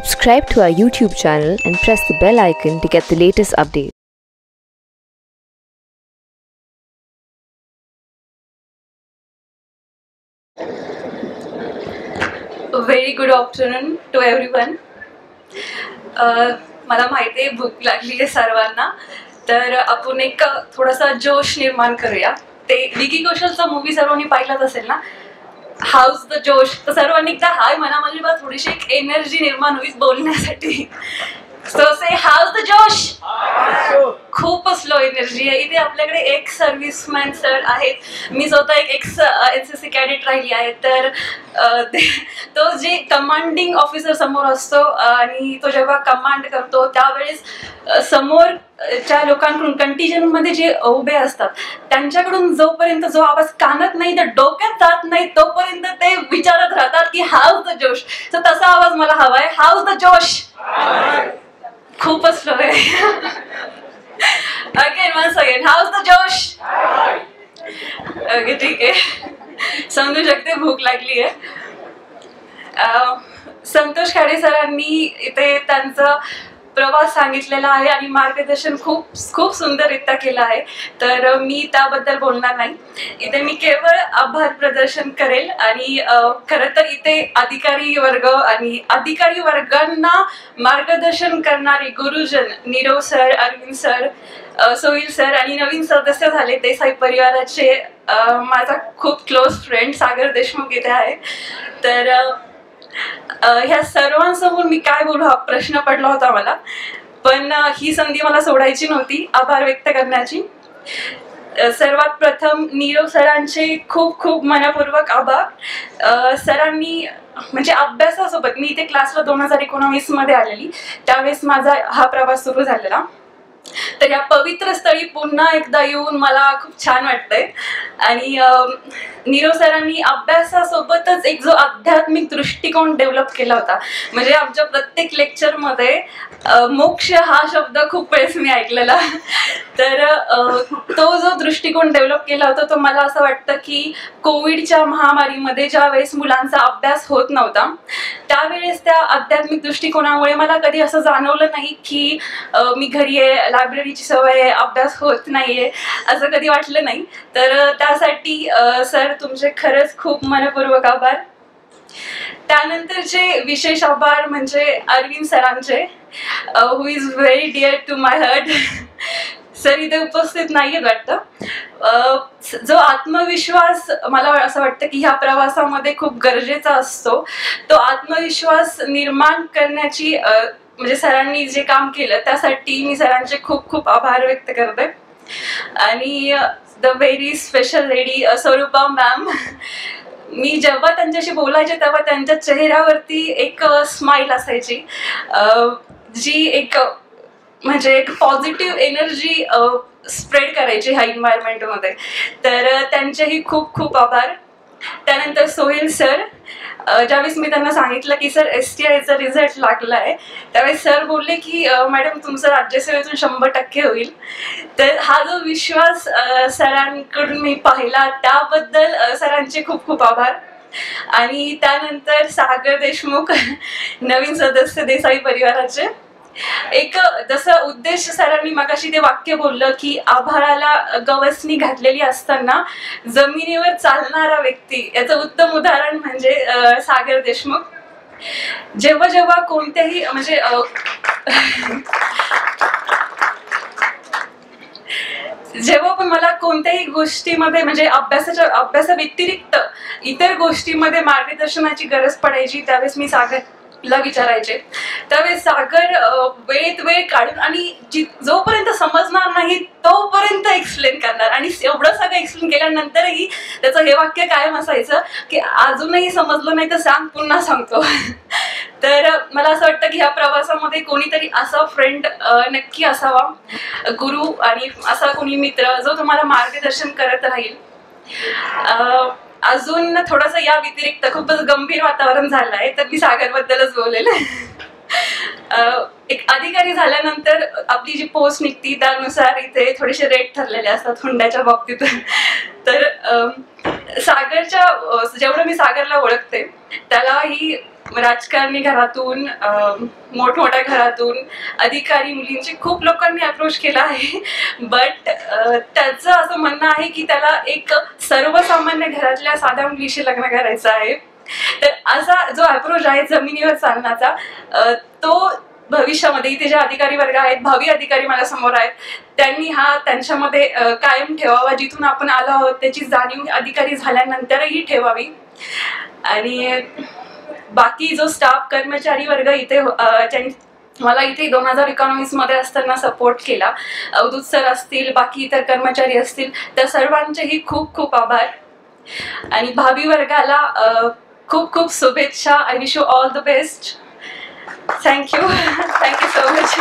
Subscribe to our YouTube channel and press the bell icon to get the latest updates. Very good afternoon to everyone. मला माहिती आहे भूक लागली आहे सर्वांना, तर आपण एक थोडासा जोश निर्माण करूया. ते विकी कौशलचा मूवी सर्वांनी पाहिलाच असेल ना, हाऊस द जोश. तर सर्वांनी एकदा हाय मनामध्ये बघा, थोडीशी एक एनर्जी निर्माण होईल बोलण्यासाठी. सो से हाऊस द जोश. खूपच लो एनर्जी आहे इथे. आपल्याकडे एक्स सर्व्हिसमॅन सर आहेत, मी स्वतः एक एक्स NCC कॅडेट राहिली आहे. तर तो जे कमांडिंग ऑफिसर समोर असतो आणि तो जेव्हा कमांड करतो त्यावेळेस समोरच्या लोकांकडून कंटिजनमध्ये जे उभे असतात त्यांच्याकडून जोपर्यंत जो आवाज कानात नाही, तर डोक्यात जात नाही, तोपर्यंत ते विचारत राहतात की हाऊस द जोश. तर तसा आवाज मला हवा आहे, हाऊस द जोश. खूपच स्लो आहे. Again once again, how's the josh. Okay ठीक आहे, समजू शकते भूक लागली आहे. संतोष खाडे सरांनी इथे त्यांचा प्रवास सांगितलेला आहे आणि मार्गदर्शन खूप सुंदररित्या केलं आहे. तर मी त्याबद्दल बोलणार नाही इथे. मी केवळ आभार प्रदर्शन करेल. आणि खरं तर इथे अधिकारी वर्ग आणि अधिकारी वर्गांना मार्गदर्शन करणारे गुरुजन Nirav sir, Arvind sir, Sohil sir आणि नवीन सदस्य झाले देसाई परिवाराचे माझा खूप क्लोज फ्रेंड सागर देशमुख इथे आहे. तर ह्या सर्वांसमोर मी काय बोलू हा प्रश्न पडला होता मला, पण ही संधी मला सोडायची नव्हती आभार व्यक्त करण्याची. सर्वात प्रथम नीरव सरांचे खूप मनपूर्वक आभार. सरांनी म्हणजे अभ्यासासोबत, मी इथे क्लासला 2019 मध्ये आलेली, त्यावेळेस माझा हा प्रवास सुरू झालेला. तर या पवित्र स्थळी पुन्हा एकदा येऊन मला खूप छान वाटतंय. आणि नीरव सरांनी अभ्यासासोबतच एक जो आध्यात्मिक दृष्टिकोन डेव्हलप केला होता. म्हणजे आमच्या प्रत्येक लेक्चरमध्ये मोक्ष हा शब्द खूप वेळेस मी ऐकलेला. तर तो जो दृष्टिकोन डेव्हलप केला होता तो मला असं वाटतं की कोविडच्या महामारीमध्ये ज्या वेळेस मुलांचा अभ्यास होत नव्हता त्यावेळेस त्या आध्यात्मिक दृष्टिकोनामुळे मला कधी असं जाणवलं नाही की मी घरी आहे, लायब्ररीची सवय आहे, अभ्यास होत नाहीये, असं कधी वाटलं नाही. तर त्यासाठी सर तुमचे खरंच खूप मनपूर्वक आभार. त्यानंतरचे विशेष आभार म्हणजे अरविंद सरांचे, who is very dear to my heart. Sir इथे उपस्थित नाहीये वाटतं. जो आत्मविश्वास मला असं वाटतं की ह्या प्रवासामध्ये खूप गरजेचा असतो, तो आत्मविश्वास निर्माण करण्याची म्हणजे सरांनी जे काम केलं त्यासाठी मी सरांचे खूप आभार व्यक्त करते. आणि the very special lady Swarupa ma'am, मी जेव्हा त्यांच्याशी बोलायचे तेव्हा त्यांच्या चेहऱ्यावरती एक स्माइल असायची जी एक म्हणजे एक पॉझिटिव्ह एनर्जी स्प्रेड करायची ह्या एन्व्हायरमेंटमध्ये. तर त्यांचेही खूप आभार. त्यानंतर सोहेल सर, ज्यावेळेस मी त्यांना सांगितलं की सर STIचा रिझल्ट लागला आहे त्यावेळेस सर बोलले की मॅडम तुमचं राज्यसेवेतून 100% होईल. तर हा जो विश्वास सरांकडून मी पाहिला त्याबद्दल सरांचे खूप आभार. आणि त्यानंतर सागर देशमुख, नवीन सदस्य देसाई परिवाराचे. एक जसं उद्देश सरांनी मगाशी ते वाक्य बोललं की आभाळाला गवसणी घातलेली असताना जमिनीवर चालणारा व्यक्ती, याचं उत्तम उदाहरण म्हणजे सागर देशमुख. जेव्हा कोणत्याही म्हणजे जेव्हा पण मला कोणत्याही गोष्टीमध्ये म्हणजे अभ्यासा व्यतिरिक्त इतर गोष्टीमध्ये मार्गदर्शनाची गरज पडायची त्यावेळेस मी सागरला विचारायचे. त्यावेळेस सागर वेळ काढून आणि जोपर्यंत समजणार नाही तोपर्यंत एक्सप्लेन करणार. आणि एवढं सगळं एक्सप्लेन केल्यानंतरही त्याचं हे वाक्य कायम असायचं की अजूनही समजलं नाही तर सांग, पुन्हा सांगतो. तर मला असं वाटतं की ह्या प्रवासामध्ये कोणीतरी असा फ्रेंड नक्की असावा, गुरु आणि असा कोणी मित्र जो तुम्हाला मार्गदर्शन करत राहील. अजून थोडंसं या व्यतिरिक्त खूपच गंभीर वातावरण झालं आहे तर मी सागरबद्दलच बोलेल. एक अधिकारी झाल्यानंतर आपली जी पोस्ट निघती त्यानुसार इथे थोडेसे रेट ठरलेले असतात हुंड्याच्या बाबतीत. तर सागरच्या जेवढं मी सागरला ओळखते त्याला ही राजकारणी घरातून, मोठमोठ्या घरातून, अधिकारी मुलींचे खूप लोकांनी अप्रोच केला आहे. बट त्याचं असं म्हणणं आहे की त्याला एक सर्वसामान्य घरातल्या साध्या मुलीशी लग्न करायचं आहे. तर असा जो अप्रोच आहे जमिनीवर चालण्याचा, तो भविष्यामध्ये इथे जे अधिकारी वर्ग आहेत, भावी अधिकारी माझ्या समोर आहेत, त्यांनी हा त्यांच्यामध्ये कायम ठेवावा. जिथून आपण आलो आहोत त्याची जाणीव अधिकारी झाल्यानंतरही ठेवावी. आणि बाकी जो स्टाफ कर्मचारी वर्ग इथे मला इथे 2019 मध्ये असताना सपोर्ट केला, अवधूत सर असतील, बाकी इतर कर्मचारी असतील, त्या सर्वांचेही खूप खूप आभार. आणि भावी वर्गाला खूप खूप शुभेच्छा. I wish you all the best. Thank you. Thank you so much.